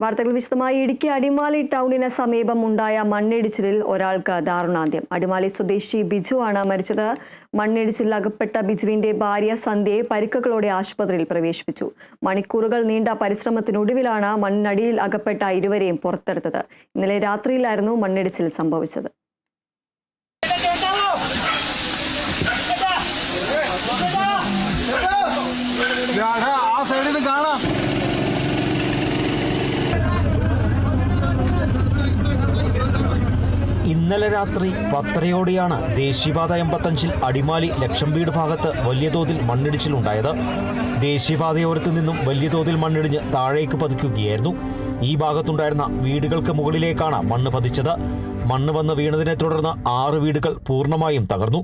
വാർത്തകൾ വിശദമായി. ഇടുക്കി അടിമാലി ടൗണിന് സമീപം ഉണ്ടായ മണ്ണിടിച്ചിലിൽ ഒരാൾക്ക് ദാരുണാന്ത്യം. അടിമാലി സ്വദേശി ബിജു ആണ് മരിച്ചത്. മണ്ണിടിച്ചിലിൽ അകപ്പെട്ട ബിജുവിന്റെ ഭാര്യ സന്ധ്യയെ പരിക്കുകളോടെ ആശുപത്രിയിൽ പ്രവേശിപ്പിച്ചു. മണിക്കൂറുകൾ നീണ്ട പരിശ്രമത്തിനൊടുവിലാണ് മണ്ണിനടിയിൽ അകപ്പെട്ട ഇരുവരെയും പുറത്തെടുത്തത്. ഇന്നലെ രാത്രിയിലായിരുന്നു മണ്ണിടിച്ചിൽ സംഭവിച്ചത്. ഇന്നലെ രാത്രി 10:30 ദേശീയപാത 85 അടിമാലി ലക്ഷം വീട് ഭാഗത്ത് വലിയ തോതിൽ മണ്ണിടിച്ചിലുണ്ടായത്. ദേശീയപാതയോരത്തു നിന്നും വലിയ തോതിൽ മണ്ണിടിഞ്ഞ് താഴേക്ക് പതിക്കുകയായിരുന്നു. ഈ ഭാഗത്തുണ്ടായിരുന്ന വീടുകൾക്ക് മുകളിലേക്കാണ് മണ്ണ് പതിച്ചത്. മണ്ണ് വന്ന് വീണതിനെ തുടർന്ന് 6 വീടുകൾ പൂർണ്ണമായും തകർന്നു.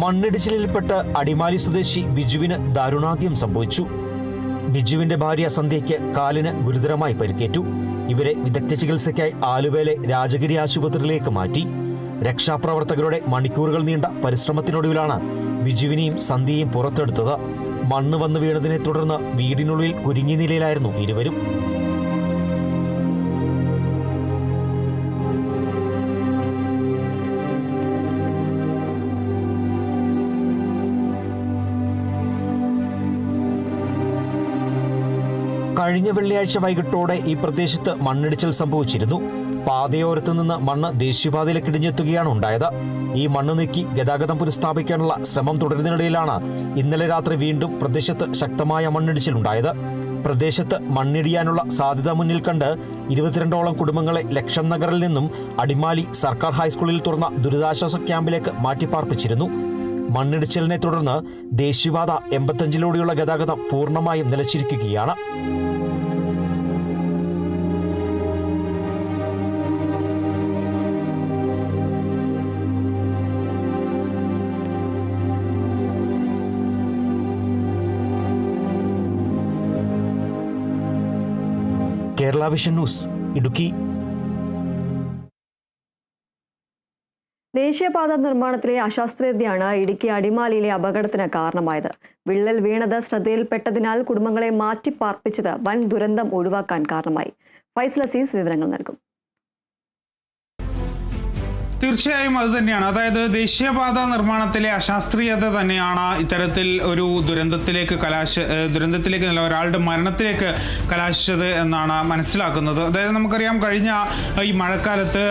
മണ്ണിടിച്ചിലിൽപ്പെട്ട് അടിമാലി സ്വദേശി ബിജുവിന് ദാരുണാന്ത്യം സംഭവിച്ചു. ബിജുവിന്റെ ഭാര്യ സന്ധ്യയ്ക്ക് കാലിന് ഗുരുതരമായി പരിക്കേറ്റു. ഇവരെ വിദഗ്ധ ചികിത്സയ്ക്കായി ആലുവയിലെ രാജഗിരി ആശുപത്രിയിലേക്ക് മാറ്റി. രക്ഷാപ്രവർത്തകരുടെ മണിക്കൂറുകൾ നീണ്ട പരിശ്രമത്തിനൊടുവിലാണ് ബിജുവിനെയും സന്ധ്യയെയും പുറത്തെടുത്തത്. മണ്ണ് വന്ന് വീണതിനെ തുടർന്ന് വീടിനുള്ളിൽ കുരുങ്ങിയ നിലയിലായിരുന്നു ഇരുവരും. കഴിഞ്ഞ വെള്ളിയാഴ്ച വൈകിട്ടോടെ ഈ പ്രദേശത്ത് മണ്ണിടിച്ചിൽ സംഭവിച്ചിരുന്നു. പാതയോരത്തു നിന്ന് മണ്ണ് ദേശീയപാതയിലേക്ക് ഇടിഞ്ഞെത്തുകയാണ് ഉണ്ടായത്. ഈ മണ്ണ് നീക്കി ഗതാഗതം പുനഃസ്ഥാപിക്കാനുള്ള ശ്രമം തുടരുന്നതിനിടയിലാണ് ഇന്നലെ രാത്രി വീണ്ടും പ്രദേശത്ത് ശക്തമായ മണ്ണിടിച്ചിലുണ്ടായത്. പ്രദേശത്ത് മണ്ണിടിയാനുള്ള സാധ്യത മുന്നിൽ കണ്ട് 22ഓളം കുടുംബങ്ങളെ ലക്ഷം നഗറിൽ നിന്നും അടിമാലി സർക്കാർ ഹൈസ്കൂളിൽ തുറന്ന ദുരിതാശ്വാസ ക്യാമ്പിലേക്ക് മാറ്റിപ്പാർപ്പിച്ചിരുന്നു. മണ്ണിടിച്ചിലിനെ തുടർന്ന് ദേശീയപാത 85 ഗതാഗതം പൂർണ്ണമായും നിലച്ചിരിക്കുകയാണ്. Kerala vision news, Idukki. ദേശീയപാത നിർമ്മാണത്തിലെ അശാസ്ത്രീയതയാണ് ഇടുക്കി അടിമാലിയിലെ അപകടത്തിന് കാരണമായത്. വിള്ളൽ വീണത് ശ്രദ്ധയിൽപ്പെട്ടതിനാൽ കുടുംബങ്ങളെ മാറ്റിപ്പാർപ്പിച്ചത് വൻ ദുരന്തം ഒഴിവാക്കാൻ കാരണമായി. ഫൈസൽ അസീസ് വിവരങ്ങൾ നൽകും. തീർച്ചയായും അത് തന്നെയാണ്. അതായത് ദേശീയപാത നിർമ്മാണത്തിലെ അശാസ്ത്രീയത തന്നെയാണ് ഇത്തരത്തിൽ ഒരു ദുരന്തത്തിലേക്ക് ഒരാളുടെ മരണത്തിലേക്ക് കലാശിച്ചത് എന്നാണ് മനസ്സിലാക്കുന്നത്. അതായത് നമുക്കറിയാം, കഴിഞ്ഞ ഈ മഴക്കാലത്ത്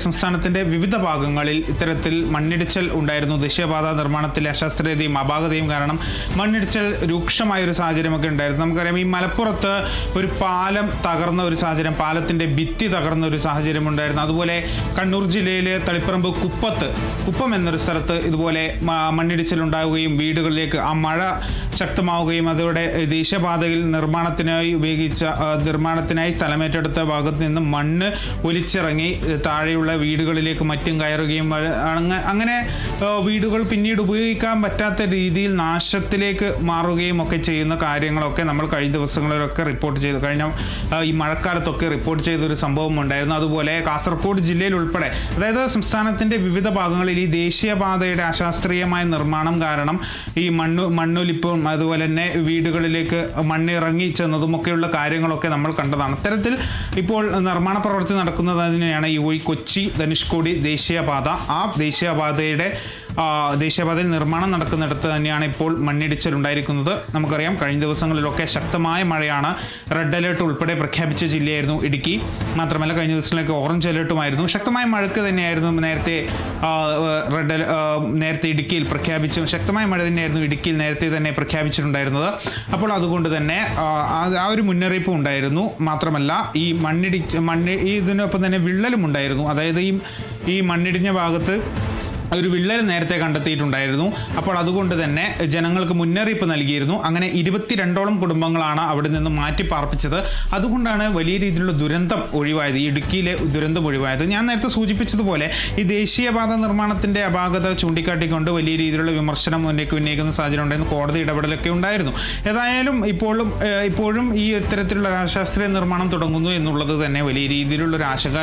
സംസ്ഥാനത്തിന്റെ വിവിധ ഭാഗങ്ങളിൽ ഇത്തരത്തിൽ മണ്ണിടിച്ചൽ ഉണ്ടായിരുന്നു. ദേശീയപാത നിർമ്മാണത്തിലെ അശാസ്ത്രീയതയും അപാകതയും കാരണം മണ്ണിടിച്ചൽ രൂക്ഷമായൊരു സാഹചര്യമൊക്കെ ഉണ്ടായിരുന്നു. നമുക്കറിയാം, ഈ മലപ്പുറത്ത് ഒരു പാലം തകർന്ന ഒരു സാഹചര്യം, പാലത്തിന്റെ ഭിത്തി തകർന്ന ഒരു സാഹചര്യം ഉണ്ടായിരുന്നു. അതുപോലെ കണ്ണൂർ ജില്ലയിലെ തളിപ്പറമ്പ് കുപ്പം എന്നൊരു സ്ഥലത്ത് ഇതുപോലെ മണ്ണിടിച്ചിലുണ്ടാവുകയും വീടുകളിലേക്ക് ആ മഴ ശക്തമാവുകയും അതോടെ ദേശീയപാതയിൽ നിർമ്മാണത്തിനായി സ്ഥലമേറ്റെടുത്ത ഭാഗത്ത് നിന്ന് മണ്ണ് ഒലിച്ചിറങ്ങി താഴെയുള്ള വീടുകളിലേക്ക് മറ്റും കയറുകയും അങ്ങനെ വീടുകൾ പിന്നീട് ഉപയോഗിക്കാൻ പറ്റാത്ത രീതിയിൽ നാശത്തിലേക്ക് മാറുകയും ഒക്കെ ചെയ്യുന്ന കാര്യങ്ങളൊക്കെ നമ്മൾ കഴിഞ്ഞ ദിവസങ്ങളിലൊക്കെ റിപ്പോർട്ട് ചെയ്തു. കഴിഞ്ഞ ഈ മഴക്കാലത്തൊക്കെ റിപ്പോർട്ട് ചെയ്തൊരു സംഭവം ഉണ്ടായിരുന്നു. അതുപോലെ കാസർഗോഡ് ജില്ലയിൽ ഉൾപ്പെടെ, അതായത് സംസ്ഥാനത്തിന്റെ വിവിധ ഭാഗങ്ങളിൽ ഈ ദേശീയപാതയുടെ അശാസ്ത്രീയമായ നിർമ്മാണം കാരണം ഈ മണ്ണൊലിപ്പും അതുപോലെ തന്നെ വീടുകളിലേക്ക് മണ്ണിറങ്ങി ചെന്നതുമൊക്കെയുള്ള കാര്യങ്ങളൊക്കെ നമ്മൾ കണ്ടതാണ്. അത്തരത്തിൽ ഇപ്പോൾ നിർമ്മാണ പ്രവൃത്തി നടക്കുന്നത് തന്നെയാണ് ഈ കൊച്ചി ധനുഷ്കോടി ദേശീയപാത. ആ ദേശീയപാതയിൽ നിർമ്മാണം നടക്കുന്നിടത്ത് തന്നെയാണ് ഇപ്പോൾ മണ്ണിടിച്ചിലുണ്ടായിരിക്കുന്നത്. നമുക്കറിയാം, കഴിഞ്ഞ ദിവസങ്ങളിലൊക്കെ ശക്തമായ മഴയാണ്. റെഡ് അലേർട്ട് ഉൾപ്പെടെ പ്രഖ്യാപിച്ച ജില്ലയായിരുന്നു ഇടുക്കി. മാത്രമല്ല, കഴിഞ്ഞ ദിവസങ്ങളിലൊക്കെ ഓറഞ്ച് അലേർട്ടുമായിരുന്നു. ശക്തമായ മഴയ്ക്ക് തന്നെയായിരുന്നു നേരത്തെ ഇടുക്കിയിൽ ശക്തമായ മഴ തന്നെയായിരുന്നു ഇടുക്കിയിൽ നേരത്തെ തന്നെ പ്രഖ്യാപിച്ചിട്ടുണ്ടായിരുന്നത്. അപ്പോൾ അതുകൊണ്ട് തന്നെ ആ ഒരു മുന്നറിയിപ്പ് ഉണ്ടായിരുന്നു. മാത്രമല്ല, ഈ ഇതിനൊപ്പം തന്നെ വിള്ളലും ഉണ്ടായിരുന്നു. അതായത് ഈ മണ്ണിടിഞ്ഞ ഭാഗത്ത് ഒരു വിള്ളൽ നേരത്തെ കണ്ടെത്തിയിട്ടുണ്ടായിരുന്നു. അപ്പോൾ അതുകൊണ്ട് തന്നെ ജനങ്ങൾക്ക് മുന്നറിയിപ്പ് നൽകിയിരുന്നു. അങ്ങനെ 22ഓളം കുടുംബങ്ങളാണ് അവിടെ നിന്ന് മാറ്റി പാർപ്പിച്ചത്. അതുകൊണ്ടാണ് വലിയ രീതിയിലുള്ള ദുരന്തം ഒഴിവായത്, ഈ ഇടുക്കിയിലെ ദുരന്തം ഒഴിവായത്. ഞാൻ നേരത്തെ സൂചിപ്പിച്ചതുപോലെ ഈ ദേശീയപാത നിർമ്മാണത്തിൻ്റെ അപാകത ചൂണ്ടിക്കാട്ടിക്കൊണ്ട് വലിയ രീതിയിലുള്ള വിമർശനം ഉന്നയിക്കുന്ന സാഹചര്യം ഉണ്ടായിരുന്നു. കോടതി ഇടപെടലൊക്കെ ഉണ്ടായിരുന്നു. ഏതായാലും ഇപ്പോഴും ഈ ഇത്തരത്തിലുള്ള അശാസ്ത്രീയ നിർമ്മാണം തുടങ്ങുന്നു എന്നുള്ളത് തന്നെ വലിയ രീതിയിലുള്ള ഒരു ആശങ്ക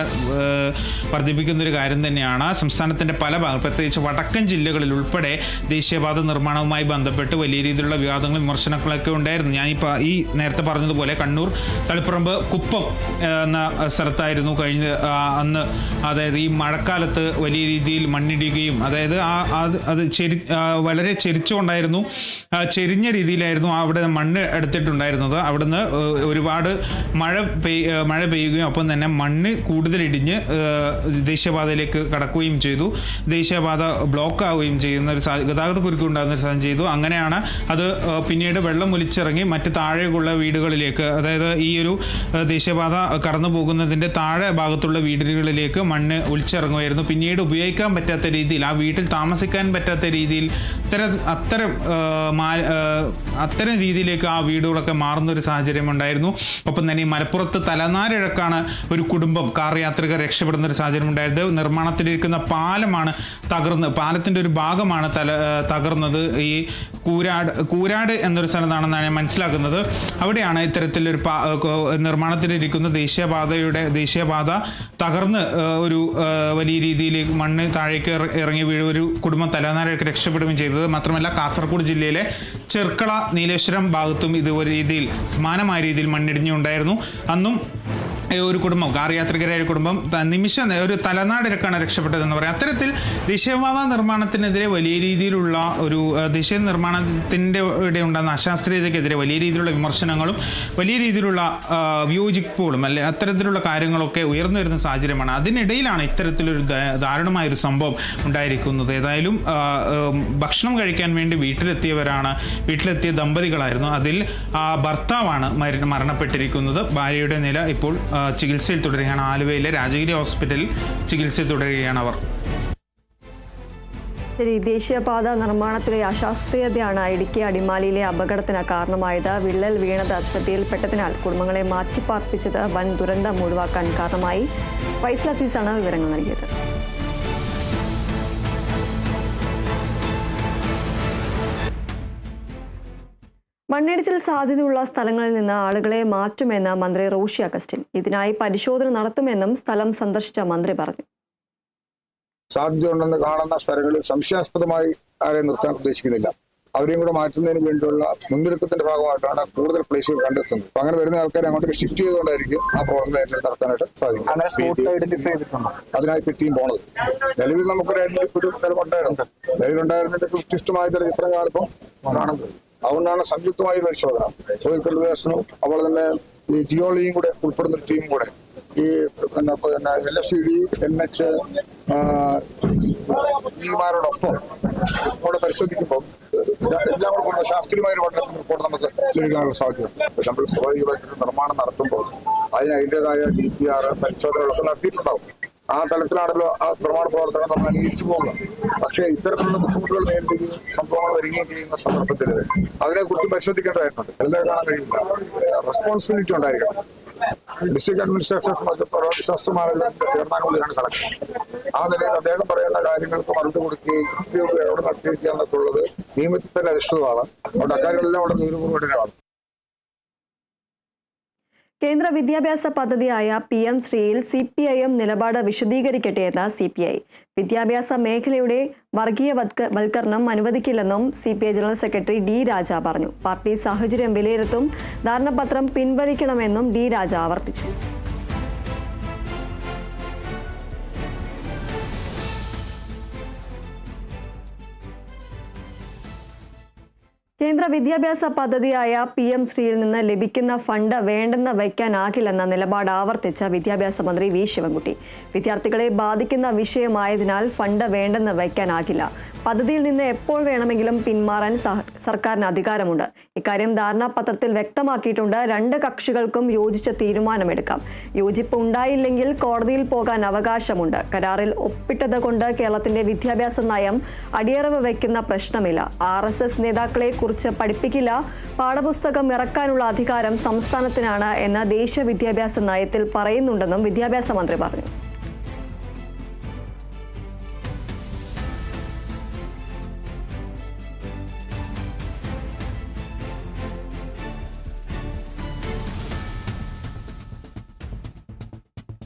വർദ്ധിപ്പിക്കുന്നൊരു കാര്യം തന്നെയാണ്. സംസ്ഥാനത്തിൻ്റെ പല ഭാഗം, പ്രത്യേകിച്ച് വടക്കൻ ജില്ലകളിൽ ഉൾപ്പെടെ ദേശീയപാത നിർമ്മാണവുമായി ബന്ധപ്പെട്ട് വലിയ രീതിയിലുള്ള വിവാദങ്ങളും വിമർശനങ്ങളൊക്കെ ഉണ്ടായിരുന്നു. ഞാനിപ്പോൾ ഈ നേരത്തെ പറഞ്ഞതുപോലെ കണ്ണൂർ തളിപ്പറമ്പ് കുപ്പം എന്ന സ്ഥലത്തായിരുന്നു അന്ന്, അതായത് ഈ മഴക്കാലത്ത് വലിയ രീതിയിൽ മണ്ണിടിയുകയും, അതായത് അത് വളരെ ചെരിച്ചുകൊണ്ടായിരുന്നു, ചെരിഞ്ഞ രീതിയിലായിരുന്നു അവിടെ മണ്ണ് എടുത്തിട്ടുണ്ടായിരുന്നത്. അവിടുന്ന് ഒരുപാട് മഴ പെയ്യുകയും ഒപ്പം തന്നെ മണ്ണ് കൂടുതൽ ഇടിഞ്ഞ് ദേശീയപാതയിലേക്ക് കടക്കുകയും ചെയ്തു. ദേശീയപാത ബ്ലോക്ക് ആവുകയും ചെയ്യുന്ന ഒരു ഗതാഗത കുരുക്ക് ഉണ്ടാകുന്ന ഒരു സാഹചര്യം ചെയ്തു. അങ്ങനെയാണ് അത് പിന്നീട് വെള്ളം ഒലിച്ചിറങ്ങി മറ്റ് താഴെയുള്ള വീടുകളിലേക്ക്, അതായത് ഈ ഒരു ദേശീയപാത കടന്നു പോകുന്നതിൻ്റെ താഴെ ഭാഗത്തുള്ള വീടുകളിലേക്ക് മണ്ണ് ഒലിച്ചിറങ്ങുമായിരുന്നു. പിന്നീട് ഉപയോഗിക്കാൻ പറ്റാത്ത രീതിയിൽ, ആ വീട്ടിൽ താമസിക്കാൻ പറ്റാത്ത രീതിയിൽ അത്തരം രീതിയിലേക്ക് ആ വീടുകളൊക്കെ മാറുന്നൊരു സാഹചര്യം ഉണ്ടായിരുന്നു. ഒപ്പം തന്നെ ഈ മലപ്പുറത്ത് തലനാരിഴക്കാണ് ഒരു കുടുംബം കാർ യാത്രികർ രക്ഷപ്പെടുന്ന ഒരു സാഹചര്യം ഉണ്ടായത്. നിർമ്മാണത്തിലിരിക്കുന്ന പാലമാണ് പാലത്തിൻ്റെ ഒരു ഭാഗമാണ് തകർന്നത്. ഈ കൂരാട് എന്നൊരു സ്ഥലത്താണെന്നാണ് ഞാൻ മനസ്സിലാക്കുന്നത്. അവിടെയാണ് ഇത്തരത്തിലൊരു നിർമ്മാണത്തിലിരിക്കുന്ന ദേശീയപാത തകർന്ന് ഒരു വലിയ രീതിയിൽ മണ്ണ് താഴേക്ക് ഇറങ്ങി ഒരു കുടുംബം തലനാരിഴക്ക് രക്ഷപ്പെടുകയും ചെയ്തത്. മാത്രമല്ല കാസർഗോഡ് ജില്ലയിലെ ചെർക്കള നീലേശ്വരം ഭാഗത്തും ഇത് ഒരു രീതിയിൽ സമാനമായ രീതിയിൽ മണ്ണിടിഞ്ഞുണ്ടായിരുന്നു. അന്നും ഒരു കുടുംബം, കാർ യാത്രികരായ ഒരു കുടുംബം ഒരു തലനാടിരക്കാണ് രക്ഷപ്പെട്ടതെന്ന് പറയാം. അത്തരത്തിൽ ദേശീയപാത നിർമ്മാണത്തിനെതിരെ വലിയ രീതിയിലുള്ള ഒരു ദേശീയ നിർമ്മാണത്തിൻ്റെ ഇവിടെ ഉണ്ടാകുന്ന അശാസ്ത്രീയതയ്ക്കെതിരെ വലിയ രീതിയിലുള്ള വിമർശനങ്ങളും വലിയ രീതിയിലുള്ള വിയോജിപ്പുകളും അത്തരത്തിലുള്ള കാര്യങ്ങളൊക്കെ ഉയർന്നു വരുന്ന സാഹചര്യമാണ്. അതിനിടയിലാണ് ഇത്തരത്തിലൊരു ദാരുണമായൊരു സംഭവം ഉണ്ടായിരിക്കുന്നത്. ഏതായാലും ഭക്ഷണം കഴിക്കാൻ വേണ്ടി വീട്ടിലെത്തിയ ദമ്പതികളായിരുന്നു. അതിൽ ഭർത്താവാണ് മരണപ്പെട്ടിരിക്കുന്നത്. ഭാര്യയുടെ നില ഇപ്പോൾ ചികിത്സയിൽ തുടരുകയാണ്. ആലുവയിലെ രാജഗിരി ഹോസ്പിറ്റലിൽ ചികിത്സയിൽ തുടരുകയാണ് അവർ. ശരി, ദേശീയപാത നിർമ്മാണത്തിലെ അശാസ്ത്രീയതയാണ് ഇടുക്കി അടിമാലിയിലെ അപകടത്തിന് കാരണമായത്. വിള്ളൽ വീണത് അശ്രദ്ധയിൽപ്പെട്ടതിനാൽ കുടുംബങ്ങളെ മാറ്റിപ്പാർപ്പിച്ചത് വൻ ദുരന്തം ഒഴിവാക്കാൻ കാരണമായി. ഫൈസൽ അസീസാണ് വിവരങ്ങൾ നൽകിയത്. മണ്ണിടിച്ചിൽ സാധ്യതയുള്ള സ്ഥലങ്ങളിൽ നിന്ന് ആളുകളെ മാറ്റുമെന്ന് മന്ത്രി റോഷി അഗസ്റ്റിൻ. ഇതിനായി പരിശോധന നടത്തുമെന്നും സ്ഥലം സന്ദർശിച്ച മന്ത്രി പറഞ്ഞു. സാധ്യതയുണ്ടെന്ന് കാണുന്ന സ്ഥലങ്ങളിൽ സംശയാസ്പദമായി ആരെയും നിർത്താൻ ഉദ്ദേശിക്കുന്നില്ല. അവരെയും കൂടെ മാറ്റുന്നതിന് വേണ്ടിയുള്ള മുന്നൊരുക്കത്തിന്റെ ഭാഗമായിട്ടാണ് കൂടുതൽ പ്ലേസുകൾ കണ്ടെത്തുന്നത്. അപ്പൊ അങ്ങനെ വരുന്ന ആൾക്കാരെ അങ്ങോട്ട് ഷിഫ്റ്റ് ചെയ്തുകൊണ്ടായിരിക്കും ആ പ്രവർത്തനം നടത്താനായിട്ട് സാധിക്കും. അതിനായി ടീം പോണത്. നിലവിൽ നമുക്കൊരു നിലമുണ്ടായിരുന്നു. നിലവിലുണ്ടായിരുന്നതിന്റെ വ്യത്യസ്തമായ ചില ചിത്രങ്ങളാണിപ്പം കാണുന്നത്. അതുകൊണ്ടാണ് സംയുക്തമായ പരിശോധന, സോയിൽ കൺവേഴ്സനും അതുപോലെ തന്നെ ഈ ജിയോളജിയും കൂടെ ഉൾപ്പെടുന്ന ഒരു ടീമും കൂടെ ഈ LFCD, NH ോടൊപ്പം അവിടെ പരിശോധിക്കുമ്പോൾ എല്ലാം കൂടെ ശാസ്ത്രീയമായ ഒരു പഠനത്തിന് റിപ്പോർട്ട് നമുക്ക് ലഭിക്കാനുള്ള സാധ്യതയുണ്ട്. പക്ഷെ നമ്മൾ സ്വാഭാവികമായിട്ട് നിർമ്മാണം നടത്തുമ്പോൾ അതിൻ്റെതായ DPR പരിശോധനകളൊക്കെ നടത്തിയിട്ടുണ്ടാവും. ആ തലത്തിലാണല്ലോ ആ നിർമ്മാണ പ്രവർത്തനം നമ്മൾ അംഗീകരിച്ചു പോകുന്നത്. പക്ഷേ ഇത്തരത്തിലുള്ള ബുദ്ധിമുട്ടുകൾ നേരിടുകയും സംഭവങ്ങൾ വരികയും ചെയ്യുന്ന സന്ദർഭത്തിൽ അതിനെക്കുറിച്ച് പരിശോധിക്കേണ്ടതായിട്ടുണ്ട്. എല്ലാം കാണാൻ കഴിയില്ല. റെസ്പോൺസിബിലിറ്റി ഉണ്ടായിരിക്കണം. ഡിസ്ട്രിക്ട് അഡ്മിനിസ്ട്രേഷൻ ഡിസാസ്റ്റർ മാനേജ്മെന്റ് ചെയർമാനുള്ളിലാണ് സ്ഥലം. ആ നിലയിൽ അദ്ദേഹം പറയുന്ന കാര്യങ്ങൾക്ക് മറുപടി കൊടുക്കുകയും കൃത്യമായി ഇടപെടൽ നടത്തുകയും എന്നൊക്കെയുള്ളത് നിയമത്തിൽ തന്നെ അധിഷ്ഠിതമാണ്. അതുകൊണ്ട് അക്കാര്യങ്ങളെല്ലാം അവിടെ നീരുപൂർവ്വമാണ്. കേന്ദ്ര വിദ്യാഭ്യാസ പദ്ധതിയായ PM ശ്രീയിൽ CPIM നിലപാട് വിശദീകരിക്കട്ടെ എന്ന് CPI. വിദ്യാഭ്യാസ മേഖലയുടെ വർഗീയവൽക്കരണം അനുവദിക്കില്ലെന്നും CPI ജനറൽ സെക്രട്ടറി D. രാജ പറഞ്ഞു. പാർട്ടി സാഹചര്യം വിലയിരുത്തും, ധാരണാപത്രം പിൻവലിക്കണമെന്നും D. രാജ ആവർത്തിച്ചു. കേന്ദ്ര വിദ്യാഭ്യാസ പദ്ധതിയായ PM ശ്രീയിൽ നിന്ന് ലഭിക്കുന്ന ഫണ്ട് വേണ്ടെന്ന് വയ്ക്കാനാകില്ലെന്ന നിലപാട് ആവർത്തിച്ച വിദ്യാഭ്യാസ മന്ത്രി V. ശിവൻകുട്ടി. വിദ്യാർത്ഥികളെ ബാധിക്കുന്ന വിഷയമായതിനാൽ ഫണ്ട് വേണ്ടെന്ന് വയ്ക്കാനാകില്ല. പദ്ധതിയിൽ നിന്ന് എപ്പോൾ വേണമെങ്കിലും പിന്മാറാൻ സർക്കാരിന് അധികാരമുണ്ട്. ഇക്കാര്യം ധാരണാപത്രത്തിൽ വ്യക്തമാക്കിയിട്ടുണ്ട്. രണ്ട് കക്ഷികൾക്കും യോജിച്ച തീരുമാനമെടുക്കാം. യോജിപ്പ് ഉണ്ടായില്ലെങ്കിൽ കോടതിയിൽ പോകാൻ അവകാശമുണ്ട്. കരാറിൽ ഒപ്പിട്ടത് കൊണ്ട് കേരളത്തിന്റെ വിദ്യാഭ്യാസ നയം അടിയറവ് വയ്ക്കുന്ന പ്രശ്നമില്ല. RSS നേതാക്കളെ കുറിച്ച് പഠിപ്പിക്കില്ല. പാഠപുസ്തകം ഇറക്കാനുള്ള അധികാരം സംസ്ഥാനത്തിനാണ് എന്ന് ദേശീയ വിദ്യാഭ്യാസ നയത്തിൽ പറയുന്നുണ്ടെന്നും വിദ്യാഭ്യാസ മന്ത്രി പറഞ്ഞു.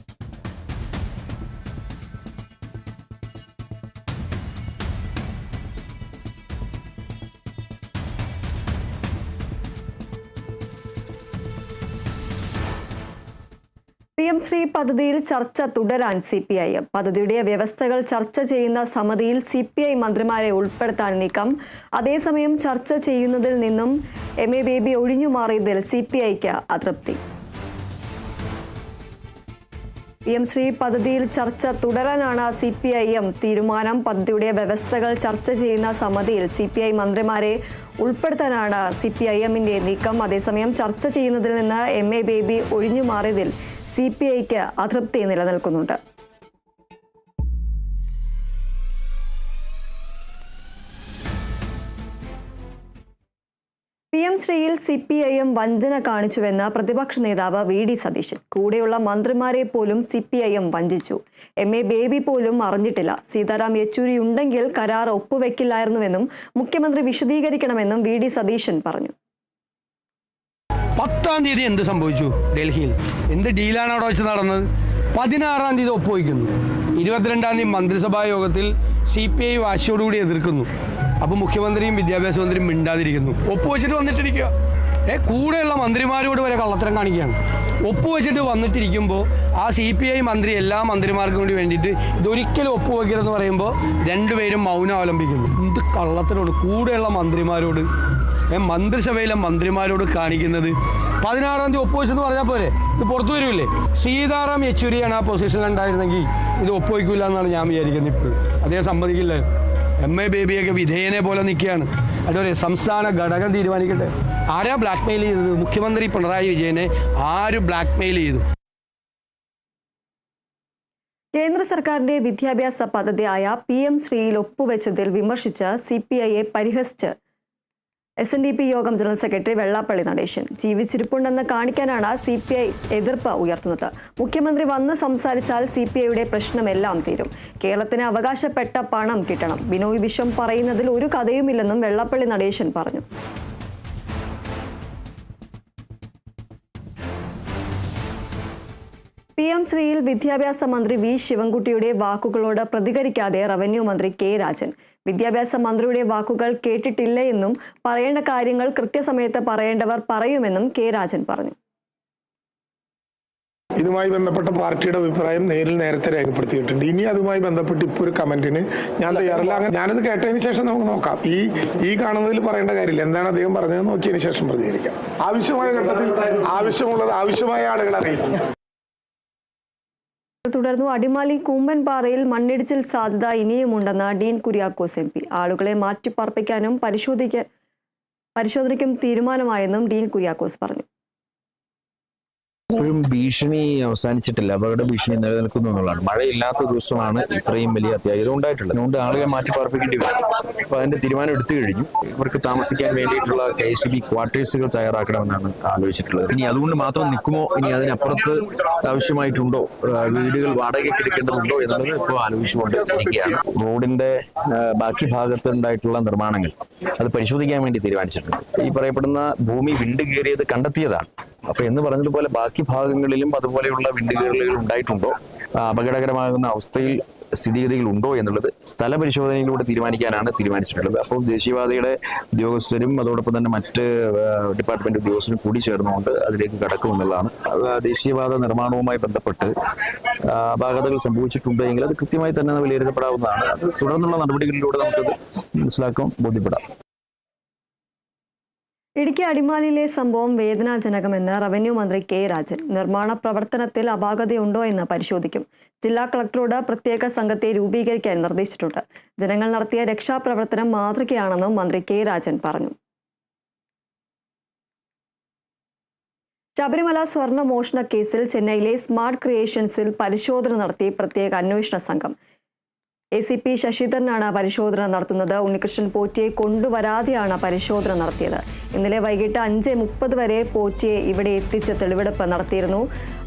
PM ശ്രീ പദ്ധതിയിൽ ചർച്ച തുടരാൻ CPI. പദ്ധതിയുടെ വ്യവസ്ഥകൾ ചർച്ച ചെയ്യുന്ന സമിതിയിൽ CPI മന്ത്രിമാരെ ഉൾപ്പെടുത്താൻ നീക്കം. അതേസമയം ചർച്ച ചെയ്യുന്നതിൽ നിന്നും MA ബേബി ഒഴിഞ്ഞുമാറിയതിൽ CPIക്ക് അതൃപ്തി. PM ശ്രീ പദ്ധതിയിൽ ചർച്ച തുടരാനാണ് CPIM തീരുമാനം. പദ്ധതിയുടെ വ്യവസ്ഥകൾ ചർച്ച ചെയ്യുന്ന സമിതിയിൽ CPI മന്ത്രിമാരെ ഉൾപ്പെടുത്താനാണ് CPIMന്റെ നീക്കം. അതേസമയം ചർച്ച ചെയ്യുന്നതിൽ നിന്ന് MA ബേബി ഒഴിഞ്ഞുമാറിയതിൽ CPIക്ക് അതൃപ്തി നിലനിൽക്കുന്നുണ്ട്. PM ശ്രീയിൽ CPIM വഞ്ചന കാണിച്ചുവെന്ന് പ്രതിപക്ഷ നേതാവ് VD സതീശൻ. കൂടെയുള്ള മന്ത്രിമാരെ പോലും CPIM വഞ്ചിച്ചു. MA ബേബി പോലും അറിഞ്ഞിട്ടില്ല. സീതാറാം യെച്ചൂരി ഉണ്ടെങ്കിൽ കരാർ ഒപ്പുവെക്കില്ലായിരുന്നുവെന്നും മുഖ്യമന്ത്രി വിശദീകരിക്കണമെന്നും VD സതീശൻ പറഞ്ഞു. 10-ാം തീയതി എന്ത് സംഭവിച്ചു? ഡൽഹിയിൽ എന്ത് ഡീലാണ് അവിടെ വെച്ച് നടന്നത്? 16-ാം തീയതി ഒപ്പുവയ്ക്കുന്നു. 22-ാം തീയതി മന്ത്രിസഭാ യോഗത്തിൽ CPI വാശിയോടുകൂടി എതിർക്കുന്നു. അപ്പോൾ മുഖ്യമന്ത്രിയും വിദ്യാഭ്യാസ മന്ത്രിയും മിണ്ടാതിരിക്കുന്നു. ഒപ്പുവെച്ചിട്ട് വന്നിട്ടിരിക്കുക. കൂടെയുള്ള മന്ത്രിമാരോട് വരെ കള്ളത്തരം കാണിക്കുകയാണ്. ഒപ്പുവെച്ചിട്ട് വന്നിട്ടിരിക്കുമ്പോൾ ആ CPI മന്ത്രി എല്ലാ മന്ത്രിമാർക്കും കൂടി വേണ്ടിയിട്ട് ഇതൊരിക്കലും ഒപ്പുവെക്കരുതെന്ന് പറയുമ്പോൾ രണ്ടുപേരും മൗനം അവലംബിക്കുന്നു. എന്ത് കള്ളത്തരമാണ് കൂടെയുള്ള മന്ത്രിമാരോട്, മന്ത്രിസഭയിലെ മന്ത്രിമാരോട് കാണിക്കുന്നത്. 16-ാം തീയതി ഒപ്പുവെച്ചെന്ന് പറഞ്ഞാൽ പോരെ, ഇത് പുറത്തു വരില്ലേ? സീതാറാം യെച്ചൂരിയാണ് ആ പൊസിഷനിലുണ്ടായിരുന്നെങ്കിൽ ഇത് ഒപ്പുവയ്ക്കില്ല എന്നാണ് ഞാൻ വിചാരിക്കുന്നത്. ഇപ്പോൾ അദ്ദേഹം സമ്മതിക്കില്ല. MA ബേബിയൊക്കെ വിധേയനെ പോലെ നിൽക്കുകയാണ്. അതുപോലെ സംസ്ഥാന ഘടകം തീരുമാനിക്കട്ടെ. ആരാ ബ്ലാക്ക്മെയിൽ ചെയ്തത്? മുഖ്യമന്ത്രി പിണറായി വിജയനെ ആര് ബ്ലാക്ക്മെയിൽ ചെയ്തു? കേന്ദ്ര സർക്കാരിന്റെ വിദ്യാഭ്യാസ പദ്ധതിയായ PM ശ്രീയിൽ ഒപ്പുവെച്ചതിൽ വിമർശിച്ച് CPIയെ പരിഹസിച്ച് SNDP യോഗം ജനറൽ സെക്രട്ടറി വെള്ളാപ്പള്ളി നടേശൻ. ജീവിച്ചിരിപ്പുണ്ടെന്ന് കാണിക്കാനാണ് CPI എതിർപ്പ് ഉയർത്തുന്നത്. മുഖ്യമന്ത്രി വന്ന് സംസാരിച്ചാൽ CPIയുടെ പ്രശ്നമെല്ലാം തീരും. കേരളത്തിന് അവകാശപ്പെട്ട പണം കിട്ടണം. ബിനോയ് വിശ്വം പറയുന്നതിൽ ഒരു കഥയുമില്ലെന്നും വെള്ളാപ്പള്ളി നടേശൻ പറഞ്ഞു. PM ശ്രീയിൽ വിദ്യാഭ്യാസ മന്ത്രി V ശിവൻകുട്ടിയുടെ വാക്കുകളോട് പ്രതികരിക്കാതെ റവന്യൂ മന്ത്രി K രാജൻ. വിദ്യാഭ്യാസ മന്ത്രിയുടെ വാക്കുകൾ കേട്ടിട്ടില്ല എന്നും പറയേണ്ട കാര്യങ്ങൾ കൃത്യസമയത്ത് പറയേണ്ടവർ പറയുമെന്നും K രാജൻ പറഞ്ഞു. ഇതുമായി ബന്ധപ്പെട്ട പാർട്ടിയുടെ അഭിപ്രായം നേരത്തെ രേഖപ്പെടുത്തിയിട്ടുണ്ട്. ഇനി അതുമായി ബന്ധപ്പെട്ട് ഇപ്പോൾ ഒരു കമന്റിന് ഞാൻ തയ്യാറല്ല. ഞാനത് കേട്ടതിന് ശേഷം നമുക്ക് നോക്കാം. ഈ കാണുന്നതിൽ പറയേണ്ട കാര്യമില്ല. എന്താണ് അദ്ദേഹം പറഞ്ഞത് നോക്കിയതിന് ശേഷം പ്രതികരിക്കാം. ആവശ്യമായ ഘട്ടത്തിൽ ആവശ്യമുള്ളത് ആവശ്യമായ ആളുകളെ അറിയിക്കും. തുടർന്നു അടിമാലി കൂമ്പൻപാറയിൽ മണ്ണിടിച്ചിൽ സാധ്യത ഇനിയുമുണ്ടെന്ന് ഡീൻ കുര്യാക്കോസ് MP. ആളുകളെ മാറ്റിപ്പാർപ്പിക്കാനും പരിശോധനയ്ക്കും തീരുമാനമായെന്നും ഡീൻ കുര്യാക്കോസ് പറഞ്ഞു. ഇപ്പോഴും ഭീഷണി അവസാനിച്ചിട്ടില്ല. അപകട ഭീഷണി നിലനിൽക്കുന്നു എന്നുള്ളതാണ്. മഴയില്ലാത്ത ദിവസമാണ് ഇത്രയും വലിയ അത്യാഹിതം ഉണ്ടായിട്ടുള്ളത്. അതുകൊണ്ട് ആളുകളെ മാറ്റി പാർപ്പിക്കേണ്ടി വരും. അപ്പൊ അതിന്റെ തീരുമാനം എടുത്തു കഴിഞ്ഞു. ഇവർക്ക് താമസിക്കാൻ വേണ്ടിയിട്ടുള്ള KCB ക്വാർട്ടേഴ്സുകൾ തയ്യാറാക്കണമെന്നാണ് ആലോചിച്ചിട്ടുള്ളത്. ഇനി അതുകൊണ്ട് മാത്രം നിൽക്കുമോ, ഇനി അതിനപ്പുറത്ത് ആവശ്യമായിട്ടുണ്ടോ, വീടുകൾ വാടകയ്ക്ക് എടുക്കേണ്ടതുണ്ടോ എന്നുള്ളത് ഇപ്പോൾ ആലോചിച്ചുകൊണ്ടിരിക്കുകയാണ്. റോഡിന്റെ ബാക്കി ഭാഗത്ത് ഉണ്ടായിട്ടുള്ള നിർമ്മാണങ്ങൾ അത് പരിശോധിക്കാൻ വേണ്ടി തീരുമാനിച്ചിട്ടുണ്ട്. ഈ പറയപ്പെടുന്ന ഭൂമി വിണ്ട് കയറിയത് കണ്ടെത്തിയതാണ്. അപ്പൊ എന്ന് പറഞ്ഞതുപോലെ ബാക്കി ഭാഗങ്ങളിലും അതുപോലെയുള്ള വിണ്ടുകയറലുകൾ ഉണ്ടായിട്ടുണ്ടോ, അപകടകരമാകുന്ന അവസ്ഥയിൽ സ്ഥിതിഗതികൾ ഉണ്ടോ എന്നുള്ളത് സ്ഥലപരിശോധനയിലൂടെ തീരുമാനിച്ചിട്ടുള്ളത്. അപ്പോൾ ദേശീയപാതയുടെ ഉദ്യോഗസ്ഥരും അതോടൊപ്പം തന്നെ മറ്റ് ഡിപ്പാർട്ട്മെന്റ് ഉദ്യോഗസ്ഥരും കൂടി ചേർന്നുകൊണ്ട് അതിലേക്ക് കടക്കുമെന്നുള്ളതാണ്. ദേശീയപാത നിർമ്മാണവുമായി ബന്ധപ്പെട്ട് അപാകതകൾ സംഭവിച്ചിട്ടുണ്ടെങ്കിൽ അത് കൃത്യമായി തന്നെ വിലയിരുത്തപ്പെടാവുന്നതാണ്. അത് തുടർന്നുള്ള നടപടികളിലൂടെ നമുക്കത് മനസ്സിലാക്കാൻ ബോധ്യപ്പെടാം. ഇടുക്കി അടിമാലിയിലെ സംഭവം വേദനാജനകമെന്ന് റവന്യൂ മന്ത്രി K രാജൻ. നിർമ്മാണ പ്രവർത്തനത്തിൽ അപാകതയുണ്ടോ എന്ന് പരിശോധിക്കും. ജില്ലാ കളക്ടറോട് പ്രത്യേക സംഘത്തെ രൂപീകരിക്കാൻ നിർദ്ദേശിച്ചിട്ടുണ്ട്. ജനങ്ങൾ നടത്തിയ രക്ഷാപ്രവർത്തനം മാതൃകയാണെന്നും മന്ത്രി K രാജൻ പറഞ്ഞു. ശബരിമല സ്വർണ്ണ മോഷണ കേസിൽ ചെന്നൈയിലെ സ്മാർട്ട് ക്രിയേഷൻസിൽ പരിശോധന നടത്തി പ്രത്യേക അന്വേഷണ സംഘം. ACP ശശിധരനാണ് പരിശോധന നടത്തുന്നത്. ഉണ്ണികൃഷ്ണൻ പോറ്റിയെ കൊണ്ടുവരാതെയാണ് പരിശോധന നടത്തിയത്. ഇന്നലെ വൈകിട്ട് 5:30 വരെ പോറ്റിയെ ഇവിടെ എത്തിച്ച് തെളിവെടുപ്പ് നടത്തിയിരുന്നു.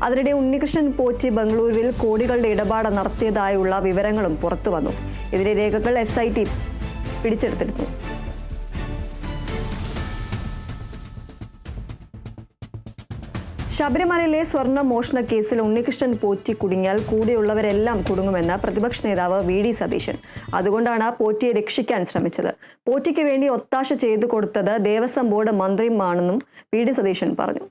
അതിനിടെ ഉണ്ണികൃഷ്ണൻ പോറ്റി ബംഗളൂരുവിൽ കോടികളുടെ ഇടപാട് നടത്തിയതായുള്ള വിവരങ്ങളും പുറത്തുവന്നു. ഇതിലെ രേഖകൾ SIT പിടിച്ചെടുത്തിരുന്നു. ശബരിമലയിലെ സ്വർണ്ണ മോഷണ കേസിൽ ഉണ്ണികൃഷ്ണൻ പോറ്റി കുടുങ്ങിയാൽ കൂടെയുള്ളവരെല്ലാം കുടുങ്ങുമെന്ന് പ്രതിപക്ഷ നേതാവ് VD സതീശൻ. അതുകൊണ്ടാണ് പോറ്റിയെ രക്ഷിക്കാൻ ശ്രമിച്ചത്. പോറ്റിക്ക് വേണ്ടി ഒത്താശ ചെയ്തു കൊടുത്തത് ദേവസ്വം ബോർഡ് മന്ത്രിയുമാണെന്നും VD സതീശൻ പറഞ്ഞു.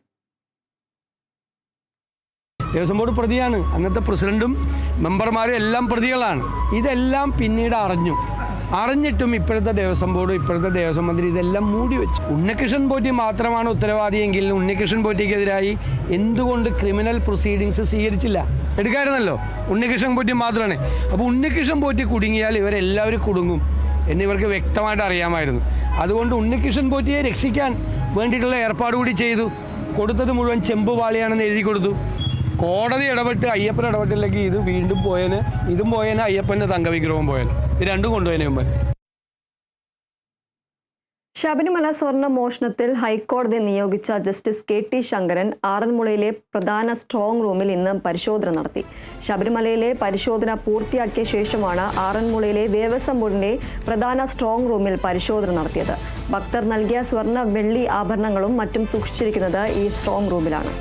ദേവസ്വം ബോർഡ് പ്രതിയാണ്, അന്നത്തെ പ്രസിഡന്റും മെമ്പർമാരും എല്ലാം പ്രതികളാണ്. ഇതെല്ലാം പിന്നീട് അറിഞ്ഞിട്ടും ഇപ്പോഴത്തെ ദേവസ്വം ബോർഡ്, ഇപ്പോഴത്തെ ദേവസ്വം മന്ത്രി ഇതെല്ലാം മൂടി വെച്ചു. ഉണ്ണികൃഷ്ണൻ പോറ്റി മാത്രമാണ് ഉത്തരവാദിയെങ്കിൽ ഉണ്ണികൃഷ്ണൻ പോറ്റിക്കെതിരായി എന്തുകൊണ്ട് ക്രിമിനൽ പ്രൊസീഡിങ്സ് സ്വീകരിച്ചില്ല? എടുക്കാമായിരുന്നല്ലോ. ഉണ്ണികൃഷ്ണൻ പോറ്റി മാത്രമാണ്. അപ്പോൾ ഉണ്ണികൃഷ്ണൻ പോറ്റി കുടുങ്ങിയാൽ ഇവരെല്ലാവരും കുടുങ്ങും എന്നിവർക്ക് വ്യക്തമായിട്ട് അറിയാമായിരുന്നു. അതുകൊണ്ട് ഉണ്ണികൃഷ്ണൻ പോറ്റിയെ രക്ഷിക്കാൻ വേണ്ടിയിട്ടുള്ള ഏർപ്പാട് കൂടി ചെയ്തു. കൊടുത്തത് മുഴുവൻ ചെമ്പുപാളിയാണെന്ന് എഴുതി കൊടുത്തു. കോടതി ഇടപെട്ട് അയ്യപ്പൻ ഇടപെട്ടില്ലെങ്കിൽ ഇത് വീണ്ടും ഇതും പോയേനെ അയ്യപ്പൻ്റെ തങ്കവിഗ്രഹവും പോയാൽ ഇത് രണ്ടും കൊണ്ടുപോയതിന് മുമ്പ്. ശബരിമല സ്വർണ്ണ മോഷണത്തിൽ ഹൈക്കോടതി നിയോഗിച്ച ജസ്റ്റിസ് KT ശങ്കരൻ ആറന്മുളയിലെ പ്രധാന സ്ട്രോങ് റൂമിൽ ഇന്ന് പരിശോധന നടത്തി. ശബരിമലയിലെ പരിശോധന പൂർത്തിയാക്കിയ ശേഷമാണ് ആറന്മുളയിലെ ദേവസ്വം ബോർഡിന്റെ പ്രധാന സ്ട്രോങ് റൂമിൽ പരിശോധന നടത്തിയത്. ഭക്തർ നൽകിയ സ്വർണ്ണ വെള്ളി ആഭരണങ്ങളും മറ്റും സൂക്ഷിച്ചിരിക്കുന്നത് ഈ സ്ട്രോങ് റൂമിലാണ്.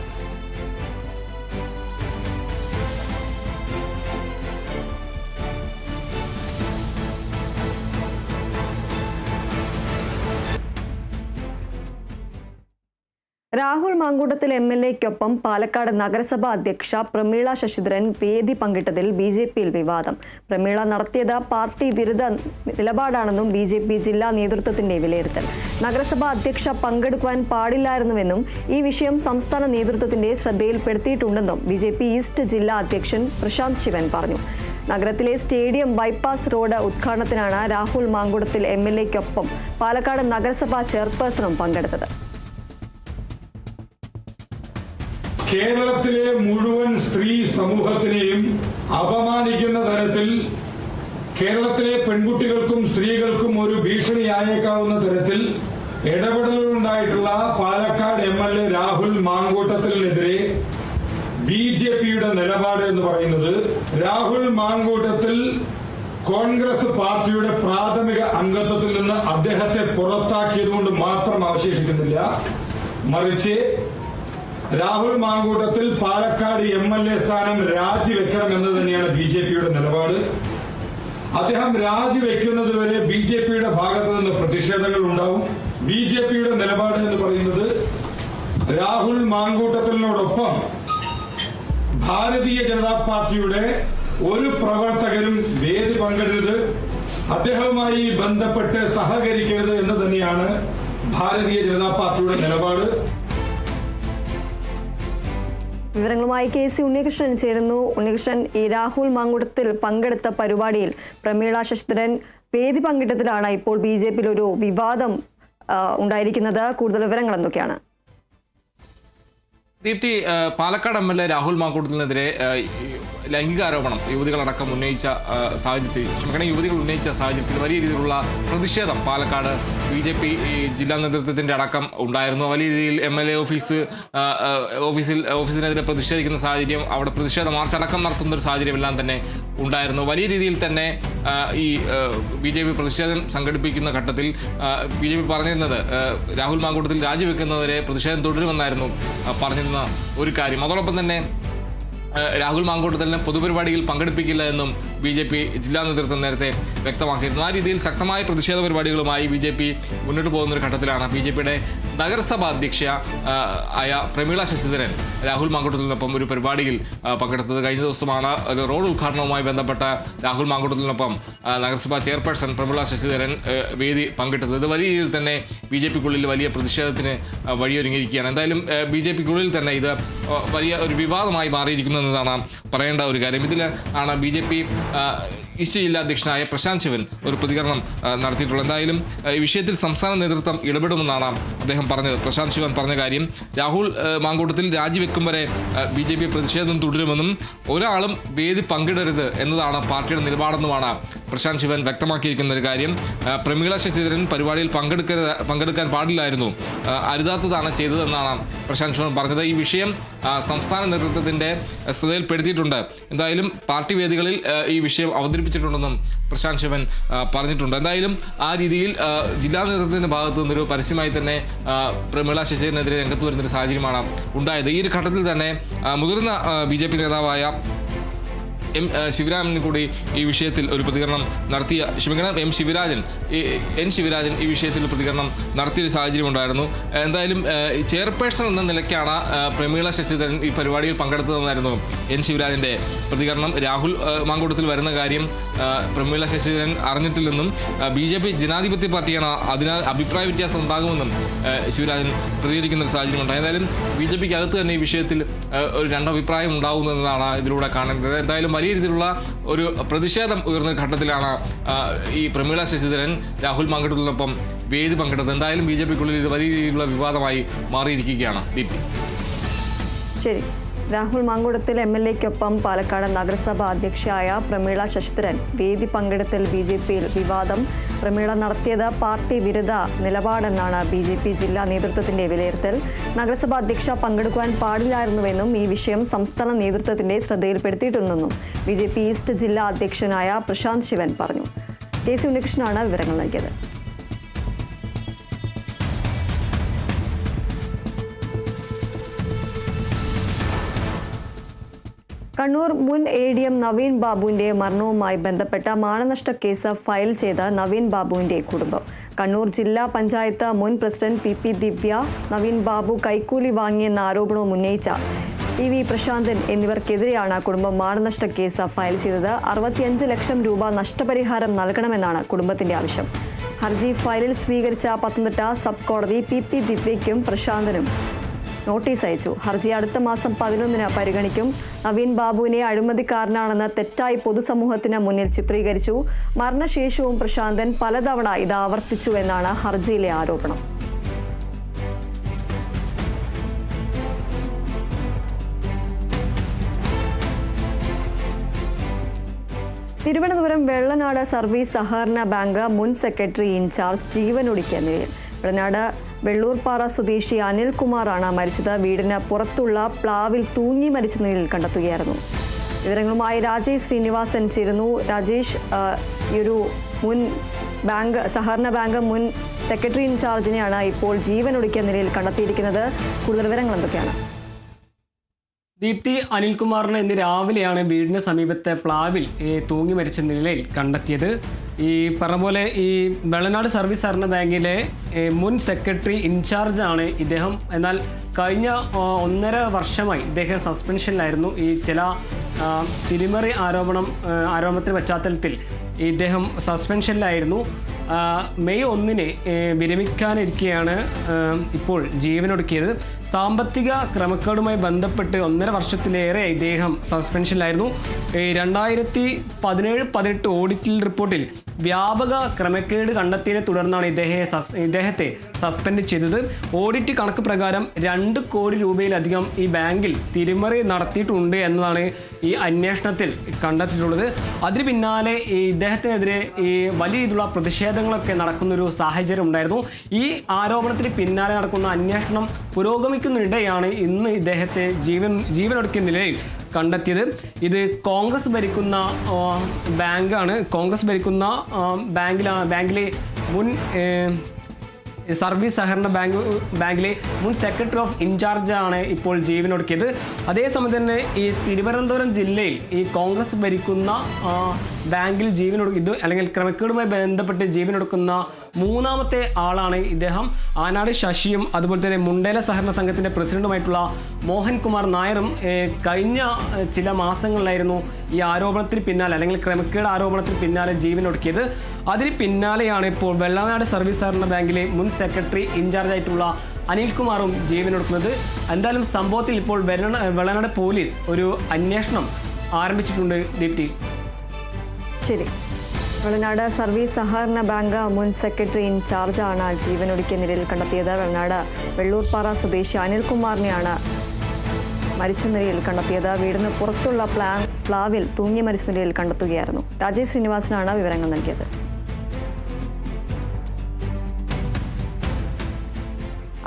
രാഹുൽ മാങ്കൂട്ടത്തിൽ MLAയ്ക്കൊപ്പം പാലക്കാട് നഗരസഭാ അധ്യക്ഷ പ്രമീള ശശിധരൻ വേദി പങ്കിട്ടതിൽ BJPയിൽ വിവാദം. പ്രമീള നടത്തിയത് പാർട്ടി വിരുദ്ധ നിലപാടാണെന്നും BJP ജില്ലാ നേതൃത്വത്തിന്റെ വിലയിരുത്തൽ. നഗരസഭാ അധ്യക്ഷ പങ്കെടുക്കുവാൻ പാടില്ലായിരുന്നുവെന്നും ഈ വിഷയം സംസ്ഥാന നേതൃത്വത്തിന്റെ ശ്രദ്ധയിൽപ്പെടുത്തിയിട്ടുണ്ടെന്നും BJP ഈസ്റ്റ് ജില്ലാ അധ്യക്ഷൻ പ്രശാന്ത് ശിവൻ പറഞ്ഞു. നഗരത്തിലെ സ്റ്റേഡിയം ബൈപ്പാസ് റോഡ് ഉദ്ഘാടനത്തിനാണ് രാഹുൽ മാങ്കൂട്ടത്തിൽ MLAയ്ക്കൊപ്പം പാലക്കാട് നഗരസഭാ ചെയർപേഴ്സണും പങ്കെടുത്തത്. കേരളത്തിലെ മുഴുവൻ സ്ത്രീ സമൂഹത്തിനെയും അപമാനിക്കുന്ന തരത്തിൽ, കേരളത്തിലെ പെൺകുട്ടികൾക്കും സ്ത്രീകൾക്കും ഒരു ഭീഷണിയായേക്കാവുന്ന തരത്തിൽ ഇടപെടലുണ്ടായിട്ടുള്ള പാലക്കാട് MLA രാഹുൽ മാങ്കൂട്ടത്തിനെതിരെ BJPയുടെ നിലപാട് എന്ന് പറയുന്നത് രാഹുൽ മാങ്കൂട്ടത്തിൽ കോൺഗ്രസ് പാർട്ടിയുടെ പ്രാഥമിക അംഗത്വത്തിൽ നിന്ന് അദ്ദേഹത്തെ പുറത്താക്കിയതുകൊണ്ട് മാത്രം അവശേഷിക്കുന്നില്ല. മറിച്ച് രാഹുൽ മാങ്കൂട്ടത്തിൽ പാലക്കാട് MLA സ്ഥാനം രാജിവെക്കണമെന്ന് തന്നെയാണ് BJPയുടെ നിലപാട്. അദ്ദേഹം രാജിവെക്കുന്നത് വരെ BJPയുടെ ഭാഗത്ത് നിന്ന് പ്രതിഷേധങ്ങൾ ഉണ്ടാവും. BJPയുടെ നിലപാട് എന്ന് പറയുന്നത് രാഹുൽ മാങ്കൂട്ടത്തിനോടൊപ്പം ഭാരതീയ ജനതാ പാർട്ടിയുടെ ഒരു പ്രവർത്തകരും വേദി പങ്കിടരുത്, അദ്ദേഹവുമായി ബന്ധപ്പെട്ട് സഹകരിക്കരുത് എന്ന് തന്നെയാണ് ഭാരതീയ ജനതാ പാർട്ടിയുടെ നിലപാട്. വിവരങ്ങളുമായി KC ഉണ്ണികൃഷ്ണൻ ചേരുന്നു. ഉണ്ണികൃഷ്ണൻ, ഈ രാഹുൽ മാങ്കൂട്ടത്തിൽ പങ്കെടുത്ത പരിപാടിയിൽ പ്രമീള ശശിധരൻ വേദി പങ്കിട്ടതിലാണ് ഇപ്പോൾ BJPയിൽ ഒരു വിവാദം ഉണ്ടായിരിക്കുന്നത്. കൂടുതൽ വിവരങ്ങൾ എന്തൊക്കെയാണ്? ദീപ്തി, പാലക്കാട് MLA രാഹുൽ മാങ്കൂട്ടത്തിനെതിരെ ലൈംഗികാരോപണം യുവതികൾ ഉന്നയിച്ച സാഹചര്യത്തിൽ വലിയ രീതിയിലുള്ള പ്രതിഷേധം പാലക്കാട് BJP ജില്ലാ നേതൃത്വത്തിൻ്റെ അടക്കം ഉണ്ടായിരുന്നു. വലിയ രീതിയിൽ MLA ഓഫീസിനെതിരെ പ്രതിഷേധിക്കുന്ന സാഹചര്യം, അവിടെ പ്രതിഷേധ മാർച്ച് അടക്കം നടത്തുന്ന ഒരു സാഹചര്യമെല്ലാം തന്നെ ഉണ്ടായിരുന്നു. വലിയ രീതിയിൽ തന്നെ ഈ BJP പ്രതിഷേധം സംഘടിപ്പിക്കുന്ന ഘട്ടത്തിൽ BJP പറഞ്ഞിരുന്നത് രാഹുൽ മാങ്കൂട്ടത്തിൽ രാജിവെക്കുന്നവരെ പ്രതിഷേധം തുടരുമെന്നായിരുന്നു പറഞ്ഞിരുന്ന ഒരു കാര്യം. അതോടൊപ്പം തന്നെ രാഹുൽ മാങ്കൂട്ടത്തിലിനെ പൊതുപരിപാടിയിൽ പങ്കെടുപ്പിക്കില്ല എന്നും BJP ജില്ലാ നേതൃത്വം നേരത്തെ വ്യക്തമാക്കിയിരുന്നു. ആ രീതിയിൽ ശക്തമായ പ്രതിഷേധ പരിപാടികളുമായി BJP മുന്നോട്ട് പോകുന്ന ഒരു ഘട്ടത്തിലാണ് BJPയുടെ നഗരസഭാ അധ്യക്ഷ ആയ പ്രമീള ശശിധരൻ രാഹുൽ മാങ്കൂട്ടത്തിനൊപ്പം ഒരു പരിപാടിയിൽ പങ്കെടുത്തത്. കഴിഞ്ഞ ദിവസമാണ് ഒരു റോഡ് ഉദ്ഘാടനവുമായി ബന്ധപ്പെട്ട രാഹുൽ മാങ്കൂട്ടത്തിനൊപ്പം നഗരസഭാ ചെയർപേഴ്സൺ പ്രമീള ശശിധരൻ വേദി പങ്കിട്ടത്. ഇത് വലിയ രീതിയിൽ തന്നെ BJPക്കുള്ളിൽ വലിയ പ്രതിഷേധത്തിന് വഴിയൊരുങ്ങിയിരിക്കുകയാണ്. എന്തായാലും BJPക്കുള്ളിൽ തന്നെ ഇത് വലിയ ഒരു വിവാദമായി മാറിയിരിക്കുന്നു എന്നതാണ് പറയേണ്ട ഒരു കാര്യം. ഇതിൽ ആണ് BJP ഈസ്റ്റ് ജില്ലാ അധ്യക്ഷനായ പ്രശാന്ത് ശിവൻ ഒരു പ്രതികരണം നടത്തിയിട്ടുള്ളത്. എന്തായാലും ഈ വിഷയത്തിൽ സംസ്ഥാന നേതൃത്വം ഇടപെടുമെന്നാണ് അദ്ദേഹം പറഞ്ഞത്. പ്രശാന്ത് ശിവൻ പറഞ്ഞ കാര്യം, രാഹുൽ മാങ്കൂട്ടത്തിൽ രാജിവെക്കും വരെ BJP പ്രതിഷേധം തുടരുമെന്നും ഒരാളും വേദി പങ്കിടരുത് എന്നതാണ് പാർട്ടിയുടെ നിലപാടെന്നുമാണ് പ്രശാന്ത് ശിവൻ വ്യക്തമാക്കിയിരിക്കുന്ന ഒരു കാര്യം. പ്രമീള ശശിധരൻ പരിപാടിയിൽ പങ്കെടുക്കാൻ പാടില്ലായിരുന്നു, അരുതാത്തതാണ് ചെയ്തതെന്നാണ് പ്രശാന്ത് ശിവൻ പറഞ്ഞത്. ഈ വിഷയം സംസ്ഥാന നേതൃത്വത്തിൻ്റെ ശ്രദ്ധയിൽപ്പെടുത്തിയിട്ടുണ്ട്. എന്തായാലും പാർട്ടി വേദികളിൽ ഈ വിഷയം അവതരിപ്പിച്ചിട്ടുണ്ടെന്നും പ്രശാന്ത് ശിവൻ പറഞ്ഞിട്ടുണ്ട്. എന്തായാലും ആ രീതിയിൽ ജില്ലാ നേതൃത്വത്തിൻ്റെ ഭാഗത്തു നിന്നൊരു പരസ്യമായി തന്നെ പ്രമീള ശശിധരനെതിരെ രംഗത്ത് വരുന്നൊരു സാഹചര്യമാണ് ഉണ്ടായത്. ഈ ഒരു ഘട്ടത്തിൽ തന്നെ മുതിർന്ന BJP നേതാവായ ശിവരാമൻ കൂടി ഈ വിഷയത്തിൽ ഒരു പ്രതികരണം നടത്തിയ ശിവരാജൻ ഈ വിഷയത്തിൽ പ്രതികരണം നടത്തിയൊരു സാഹചര്യം ഉണ്ടായിരുന്നു. എന്തായാലും ചെയർപേഴ്സൺ എന്ന നിലയ്ക്കാണ് പ്രമീള ശശിധരൻ ഈ പരിപാടിയിൽ പങ്കെടുത്തതെന്നായിരുന്നു ശിവരാജൻ്റെ പ്രതികരണം. രാഹുൽ മാങ്കൂട്ടത്തിൽ വരുന്ന കാര്യം പ്രമീള ശശിധരൻ അറിഞ്ഞിട്ടില്ലെന്നും BJP ജനാധിപത്യ പാർട്ടിയാണ്, അതിനാൽ അഭിപ്രായ വ്യത്യാസം ഉണ്ടാകുമെന്നും ശിവരാജൻ പ്രതികരിക്കുന്ന ഒരു സാഹചര്യം ഉണ്ടായി. എന്തായാലും BJPക്ക് അകത്ത് തന്നെ ഈ വിഷയത്തിൽ ഒരു രണ്ടഭിപ്രായം ഉണ്ടാകുന്നതെന്നാണ് ഇതിലൂടെ കാണുന്നത്. എന്തായാലും വലിയ രീതിയിലുള്ള ഒരു പ്രതിഷേധം ഉയർന്ന ഘട്ടത്തിലാണ് ഈ പ്രമീള ശശിധരൻ രാഹുൽ മാങ്കൂട്ടത്തിനൊപ്പം വേദി പങ്കെടുത്തത്. എന്തായാലും BJPക്കുള്ളിൽ ഇത് വലിയ രീതിയിലുള്ള വിവാദമായി മാറിയിരിക്കുകയാണ്. ദീപ്തി. ശരി, രാഹുൽ മാങ്കൂട്ടത്തിൽ MLAക്കൊപ്പം പാലക്കാട് നഗരസഭ അധ്യക്ഷയായ പ്രമീള ശശിധരൻ വേദി പങ്കെടുത്തൽ BJPയിൽ വിവാദം. പ്രമീള നടത്തിയത് പാർട്ടി വിരുദ്ധ നിലപാടെന്നാണ് BJP ജില്ലാ നേതൃത്വത്തിന്റെ വിലയിരുത്തൽ. നഗരസഭ അധ്യക്ഷ പങ്കെടുക്കുവാൻ പാടില്ലായിരുന്നുവെന്നും ഈ വിഷയം സംസ്ഥാന നേതൃത്വത്തിന്റെ ശ്രദ്ധയിൽപ്പെടുത്തിയിട്ടുണ്ടെന്നും BJP ഈസ്റ്റ് ജില്ലാ അധ്യക്ഷനായ പ്രശാന്ത് ശിവൻ പറഞ്ഞു. KC ഉണ്ണികൃഷ്ണനാണ് വിവരങ്ങൾ നൽകിയത്. കണ്ണൂർ മുൻ ADM നവീൻ ബാബുവിന്റെ മരണവുമായി ബന്ധപ്പെട്ട മാനനഷ്ട കേസ് ഫയൽ ചെയ്ത നവീൻ ബാബുവിന്റെ കുടുംബം. കണ്ണൂർ ജില്ലാ പഞ്ചായത്ത് മുൻ പ്രസിഡന്റ് PP ദിവ്യ, നവീൻ ബാബു കൈക്കൂലി വാങ്ങിയെന്ന ആരോപണവും ഉന്നയിച്ച EV പ്രശാന്തൻ എന്നിവർക്കെതിരെയാണ് കുടുംബം മാനനഷ്ട കേസ് ഫയൽ ചെയ്തത്. 65 ലക്ഷം രൂപ നഷ്ടപരിഹാരം നൽകണമെന്നാണ് കുടുംബത്തിന്റെ ആവശ്യം. ഹർജി ഫയലിൽ സ്വീകരിച്ച പത്തനംതിട്ട സബ് കോടതി PP ദിവ്യയ്ക്കും പ്രശാന്തനും നോട്ടീസ് അയച്ചു. ഹർജി അടുത്ത മാസം 11-ന് പരിഗണിക്കും. നവീൻ ബാബുവിനെ അഴിമതിക്കാരനാണെന്ന് തെറ്റായി പൊതുസമൂഹത്തിന് മുന്നിൽ ചിത്രീകരിച്ചു. മരണശേഷവും പ്രശാന്തൻ പലതവണ ഇത് ആവർത്തിച്ചുവെന്നാണ് ഹർജിയിലെ ആരോപണം. തിരുവനന്തപുരം വെള്ളനാട് സർവീസ് സഹകരണ ബാങ്ക് മുൻ സെക്രട്ടറി ഇൻചാർജ് ജീവനൊടുക്കിയ നിലയിൽ. വെള്ളനാട് വെള്ളൂർപ്പാറ സ്വദേശി അനിൽകുമാറാണ് മരിച്ചത്. വീടിന് പുറത്തുള്ള പ്ലാവിൽ തൂങ്ങി മരിച്ച നിലയിൽ കണ്ടെത്തുകയായിരുന്നു. വിവരങ്ങളുമായി രാജേഷ് ശ്രീനിവാസൻ ചേരുന്നു. രാജേഷ്, ഈ ഒരു മുൻ സഹകരണ ബാങ്ക് മുൻ സെക്രട്ടറി ഇൻചാർജിനെയാണ് ഇപ്പോൾ ജീവനൊടുക്കിയ നിലയിൽ കണ്ടെത്തിയിരിക്കുന്നത്. കൂടുതൽ വിവരങ്ങൾ എന്തൊക്കെയാണ്? ദീപ്തി, അനിൽകുമാറിനെ ഇന്ന് രാവിലെയാണ് വീടിന് സമീപത്തെ പ്ലാവിൽ തൂങ്ങി മരിച്ച നിലയിൽ കണ്ടെത്തിയത്. ഈ പറഞ്ഞ പോലെ ഈ വെള്ളനാട് സർവീസ് സഹകരണ ബാങ്കിലെ മുൻ സെക്രട്ടറി ഇൻചാർജാണ് ഇദ്ദേഹം. എന്നാൽ കഴിഞ്ഞ 1.5 വർഷമായി ഇദ്ദേഹം സസ്പെൻഷനിലായിരുന്നു. ഈ ചില തിരിമറി ആരോപണത്തിൻ്റെ പശ്ചാത്തലത്തിൽ ഇദ്ദേഹം സസ്പെൻഷനിലായിരുന്നു. മെയ് 1-ന് വിരമിക്കാനിരിക്കെയാണ് ഇപ്പോൾ ജീവനൊടുക്കിയത്. സാമ്പത്തിക ക്രമക്കേടുമായി ബന്ധപ്പെട്ട് 1.5 വർഷത്തിലേറെ ഇദ്ദേഹം സസ്പെൻഷനിലായിരുന്നു. 2017-18 ഓഡിറ്റ് റിപ്പോർട്ടിൽ വ്യാപക ക്രമക്കേട് കണ്ടെത്തിയതിനെ തുടർന്നാണ് ഇദ്ദേഹത്തെ സസ്പെൻഡ് ചെയ്തത്. ഓഡിറ്റ് കണക്ക് പ്രകാരം 2 കോടി രൂപയിലധികം ഈ ബാങ്കിൽ തിരിമറി നടത്തിയിട്ടുണ്ട് എന്നതാണ് ഈ അന്വേഷണത്തിൽ കണ്ടെത്തിയിട്ടുള്ളത്. അതിന് പിന്നാലെ ഇദ്ദേഹത്തിനെതിരെ ഈ വലിയ രീതിയിലുള്ള പ്രതിഷേധങ്ങളൊക്കെ നടക്കുന്നൊരു സാഹചര്യം ഉണ്ടായിരുന്നു. ഈ ആരോപണത്തിന് പിന്നാലെ നടക്കുന്ന അന്വേഷണം പുരോഗമിക്കുന്നതിനിടെയാണ് ഇന്ന് ഇദ്ദേഹത്തെ ജീവനൊടുക്കിയ നിലയിൽ കണ്ടെത്തിയത്. ഇത് കോൺഗ്രസ് ഭരിക്കുന്ന ബാങ്കാണ്. കോൺഗ്രസ് ഭരിക്കുന്ന ബാങ്കിലെ മുൻ സർവീസ് സഹകരണ ബാങ്കിലെ മുൻ സെക്രട്ടറി ഓഫ് ഇൻചാർജാണ് ഇപ്പോൾ ജീവനൊടുക്കിയത്. അതേസമയം തന്നെ ഈ തിരുവനന്തപുരം ജില്ലയിൽ ഈ കോൺഗ്രസ് ഭരിക്കുന്ന ബാങ്കിൽ അല്ലെങ്കിൽ ക്രമക്കേടുമായി ബന്ധപ്പെട്ട് ജീവനൊടുക്കുന്ന 3ാമത്തെ ആളാണ് ഇദ്ദേഹം. ആനാട് ശശിയും അതുപോലെ തന്നെ മുണ്ടേല സഹകരണ സംഘത്തിൻ്റെ പ്രസിഡന്റുമായിട്ടുള്ള മോഹൻകുമാർ നായരും കഴിഞ്ഞ ചില മാസങ്ങളിലായിരുന്നു ഈ ആരോപണത്തിന് പിന്നാലെ അല്ലെങ്കിൽ ക്രമക്കേട് ആരോപണത്തിന് പിന്നാലെ ജീവനൊടുക്കിയത്. അതിന് പിന്നാലെയാണ് ഇപ്പോൾ വെള്ളനാട് സർവീസ് സഹകരണ ബാങ്കിലെ മുൻ സെക്രട്ടറി ഇൻചാർജായിട്ടുള്ള അനിൽകുമാറും ജീവനൊടുക്കുന്നത്. എന്തായാലും സംഭവത്തിൽ ഇപ്പോൾ വെള്ളനാട് പോലീസ് ഒരു അന്വേഷണം ആരംഭിച്ചിട്ടുണ്ട്. ദീപ്തി. ശരി. വെള്ളനാട് സർവീസ് സഹകരണ ബാങ്ക് മുൻ സെക്രട്ടറി ഇൻചാർജാണ് ജീവനൊടുക്കിയ നിലയിൽ കണ്ടെത്തിയത്. വെള്ളനാട് വെള്ളൂർപ്പാറ സ്വദേശി അനിൽകുമാറിനെയാണ് മരിച്ച നിലയിൽ കണ്ടെത്തിയത്. വീടിന് പുറത്തുള്ള പ്ലാവിൽ തൂങ്ങി മരിച്ച നിലയിൽ കണ്ടെത്തുകയായിരുന്നു. രാജേഷ് ശ്രീനിവാസനാണ് വിവരങ്ങൾ നൽകിയത്.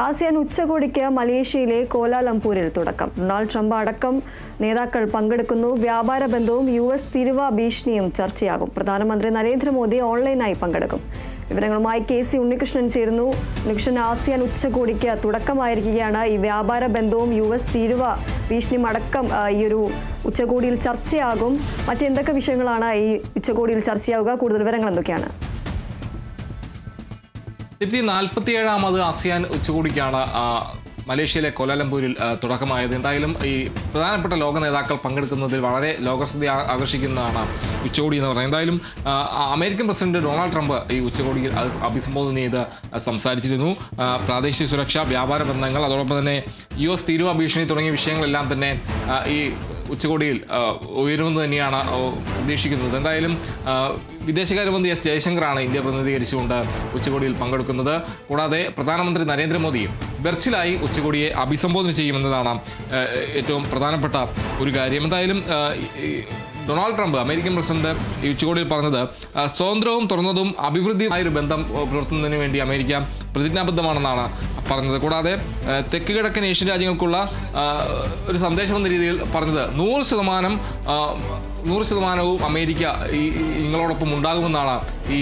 ആസിയാൻ ഉച്ചകോടിക്ക് മലേഷ്യയിലെ കോലാലംപൂരിൽ തുടക്കം. ഡൊണാൾഡ് ട്രംപ് അടക്കം നേതാക്കൾ പങ്കെടുക്കുന്നു. വ്യാപാര ബന്ധവും US തീരുവ ഭീഷണിയും ചർച്ചയാകും. പ്രധാനമന്ത്രി നരേന്ദ്രമോദി ഓൺലൈനായി പങ്കെടുക്കും. വിവരങ്ങളുമായി KC ഉണ്ണികൃഷ്ണൻ ചേരുന്നു. ഉണ്ണികൃഷ്ണൻ, ആസിയാൻ ഉച്ചകോടിക്ക് തുടക്കമായിരിക്കുകയാണ്. ഈ വ്യാപാര ബന്ധവും US തീരുവ ഭീഷണിയും അടക്കം ഈ ഒരു ഉച്ചകോടിയിൽ ചർച്ചയാകും. മറ്റെന്തൊക്കെ വിഷയങ്ങളാണ് ഈ ഉച്ചകോടിയിൽ ചർച്ചയാവുക? കൂടുതൽ വിവരങ്ങൾ എന്തൊക്കെയാണ്? 47ാമത് ആസിയാൻ ഉച്ചകോടിക്കാണ് മലേഷ്യയിലെ കോലാലംപൂരിൽ തുടക്കമായത്. എന്തായാലും ഈ പ്രധാനപ്പെട്ട ലോക നേതാക്കൾ പങ്കെടുക്കുന്നതിൽ വളരെ ലോകശ്രദ്ധ ആകർഷിക്കുന്നതാണ് ഉച്ചകോടി എന്ന് പറയുന്നത്. എന്തായാലും അമേരിക്കൻ പ്രസിഡന്റ് ഡൊണാൾഡ് ട്രംപ് ഈ ഉച്ചകോടിയിൽ അഭിസംബോധന ചെയ്ത് സംസാരിച്ചിരുന്നു. പ്രാദേശിക സുരക്ഷ, വ്യാപാര ബന്ധങ്ങൾ, അതോടൊപ്പം തന്നെ US തീരുവ ഭീഷണി തുടങ്ങിയ വിഷയങ്ങളെല്ലാം തന്നെ ഈ ഉച്ചകോടിയിൽ ഉയരുമെന്ന് തന്നെയാണ് പ്രതീക്ഷിക്കുന്നത്. എന്തായാലും വിദേശകാര്യമന്ത്രി S ജയശങ്കറാണ് ഇന്ത്യ പ്രതിനിധീകരിച്ചുകൊണ്ട് ഉച്ചകോടിയിൽ പങ്കെടുക്കുന്നത്. കൂടാതെ പ്രധാനമന്ത്രി നരേന്ദ്രമോദിയും വെർച്വലായി ഉച്ചകോടിയെ അഭിസംബോധന ചെയ്യുമെന്നതാണ് ഏറ്റവും പ്രധാനപ്പെട്ട ഒരു കാര്യം. എന്തായാലും ഡൊണാൾഡ് ട്രംപ്, അമേരിക്കൻ പ്രസിഡന്റ്, ഈ ഉച്ചകോടിയിൽ പറഞ്ഞത് സ്വതന്ത്രവും തുറന്നതും അഭിവൃദ്ധിയുമായൊരു ബന്ധം പുലർത്തുന്നതിന് വേണ്ടി അമേരിക്ക പ്രതിജ്ഞാബദ്ധമാണെന്നാണ് പറഞ്ഞത്. കൂടാതെ തെക്ക് കിഴക്കൻ ഏഷ്യൻ രാജ്യങ്ങൾക്കുള്ള ഒരു സന്ദേശം എന്ന രീതിയിൽ പറഞ്ഞത് 100% അമേരിക്ക നിങ്ങളോടൊപ്പം ഉണ്ടാകുമെന്നാണ് ഈ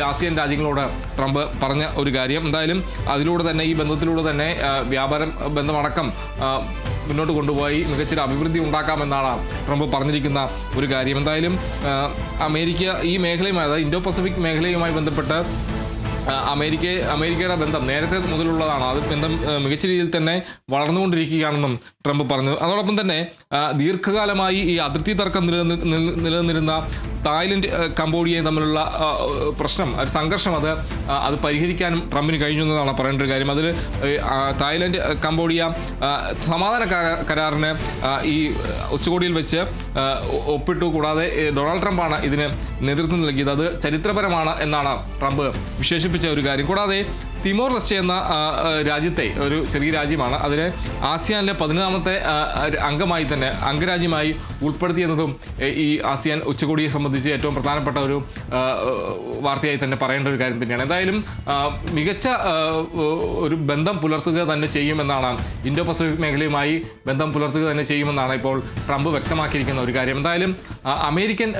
ആസിയൻ രാജ്യങ്ങളോട് ട്രംപ് പറഞ്ഞ ഒരു കാര്യം. എന്തായാലും അതിലൂടെ തന്നെ, ഈ ബന്ധത്തിലൂടെ തന്നെ വ്യാപാര ബന്ധമടക്കം മുന്നോട്ട് കൊണ്ടുപോയി മികച്ചൊരു അഭിവൃദ്ധി ഉണ്ടാക്കാമെന്നാണ് ട്രംപ് പറഞ്ഞിരിക്കുന്ന ഒരു കാര്യം. എന്തായാലും അമേരിക്ക ഈ മേഖലയുമായി, അതായത് ഇൻഡോ പസഫിക് മേഖലയുമായി ബന്ധപ്പെട്ട് അമേരിക്കയുടെ ബന്ധം നേരത്തെ മുതലുള്ളതാണ്. അത് ബന്ധം മികച്ച രീതിയിൽ തന്നെ വളർന്നുകൊണ്ടിരിക്കുകയാണെന്നും ട്രംപ് പറഞ്ഞു. അതോടൊപ്പം തന്നെ ദീർഘകാലമായി ഈ അതിർത്തി തർക്കം നിലനിന്നിരുന്ന തായ്ലൻഡ് കംബോഡിയയും തമ്മിലുള്ള പ്രശ്നം, ഒരു സംഘർഷം, അത് പരിഹരിക്കാനും ട്രംപിന് കഴിഞ്ഞു എന്നതാണ് പറയേണ്ട ഒരു കാര്യം. അതിൽ തായ്ലൻഡ് കംബോഡിയ സമാധാന കരാറിന് ഈ ഉച്ചകോടിയിൽ വെച്ച് ഒപ്പിട്ടു. കൂടാതെ ഡൊണാൾഡ് ട്രംപാണ് ഇതിന് നേതൃത്വം നൽകിയത്. അത് ചരിത്രപരമാണ് എന്നാണ് ട്രംപ് വിശേഷിപ്പിച്ച ഒരു കാര്യം. കൂടാതെ തിമോർ ലെസ്റ്റെ എന്ന രാജ്യത്തെ ഒരു ചെറിയ രാജ്യമാണ്, അതിനെ ആസിയാനിലെ 11ാമത്തെ അംഗരാജ്യമായി ഉൾപ്പെടുത്തിയെന്നതും ഈ ആസിയാൻ ഉച്ചകോടിയെ സംബന്ധിച്ച് ഏറ്റവും പ്രധാനപ്പെട്ട ഒരു വാർത്തയായി തന്നെ പറയേണ്ട ഒരു കാര്യം തന്നെയാണ്. എന്തായാലും മികച്ച ഒരു ബന്ധം പുലർത്തുക തന്നെ ചെയ്യുമെന്നാണ്, ഇൻഡോ പസഫിക് മേഖലയുമായി ബന്ധം പുലർത്തുക തന്നെ ചെയ്യുമെന്നാണ് ഇപ്പോൾ ട്രംപ് വ്യക്തമാക്കിയിരിക്കുന്ന ഒരു കാര്യം. എന്തായാലും അമേരിക്കൻ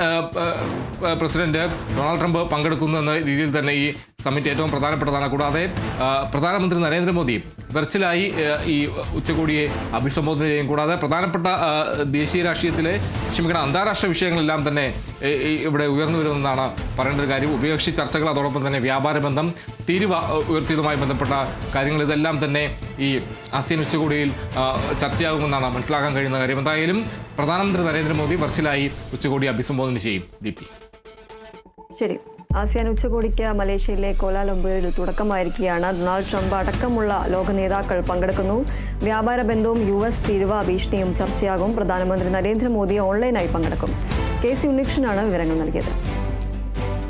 പ്രസിഡന്റ് ഡൊണാൾഡ് ട്രംപ് പങ്കെടുക്കുന്നു എന്ന രീതിയിൽ തന്നെ ഈ സമ്മിറ്റ് ഏറ്റവും പ്രധാനപ്പെട്ടതാണ്. കൂടാതെ പ്രധാനമന്ത്രി നരേന്ദ്രമോദി വെർച്വലായി ഈ ഉച്ചകോടിയെ അഭിസംബോധന ചെയ്യും. കൂടാതെ പ്രധാനപ്പെട്ട ദേശീയ രാഷ്ട്രീയത്തിലെ അന്താരാഷ്ട്ര വിഷയങ്ങളെല്ലാം തന്നെ ഇവിടെ ഉയർന്നു വരുമെന്നാണ് പറയേണ്ട ഒരു കാര്യം. ഉഭയകക്ഷി ചർച്ചകൾ, അതോടൊപ്പം തന്നെ വ്യാപാര ബന്ധം, തീരുവ ഉയർത്തിയതുമായി ബന്ധപ്പെട്ട കാര്യങ്ങൾ, ഇതെല്ലാം തന്നെ ഈ ആസിയൻ ഉച്ചകോടിയിൽ ചർച്ചയാകുമെന്നാണ് മനസ്സിലാക്കാൻ കഴിയുന്ന കാര്യം. എന്തായാലും പ്രധാനമന്ത്രി നരേന്ദ്രമോദി വെർച്വലായി ഉച്ചകോടി അഭിസംബോധന ചെയ്യും. ദീപ്തി. ശരി. ആസിയാൻ ഉച്ചകോടിക്ക് മലേഷ്യയിലെ കോലാലംപൂരിൽ തുടക്കമായിരിക്കുകയാണ്. ഡൊണാൾഡ് ട്രംപ് അടക്കമുള്ള ലോക നേതാക്കൾ പങ്കെടുക്കുന്നു. വ്യാപാര ബന്ധവും US തീരുവ ഭീഷണിയും ചർച്ചയാകും. പ്രധാനമന്ത്രി നരേന്ദ്രമോദി ഓൺലൈനായി പങ്കെടുക്കും. KC ഉണ്ണികൃഷ്ണനാണ് വിവരങ്ങൾ നൽകിയത്.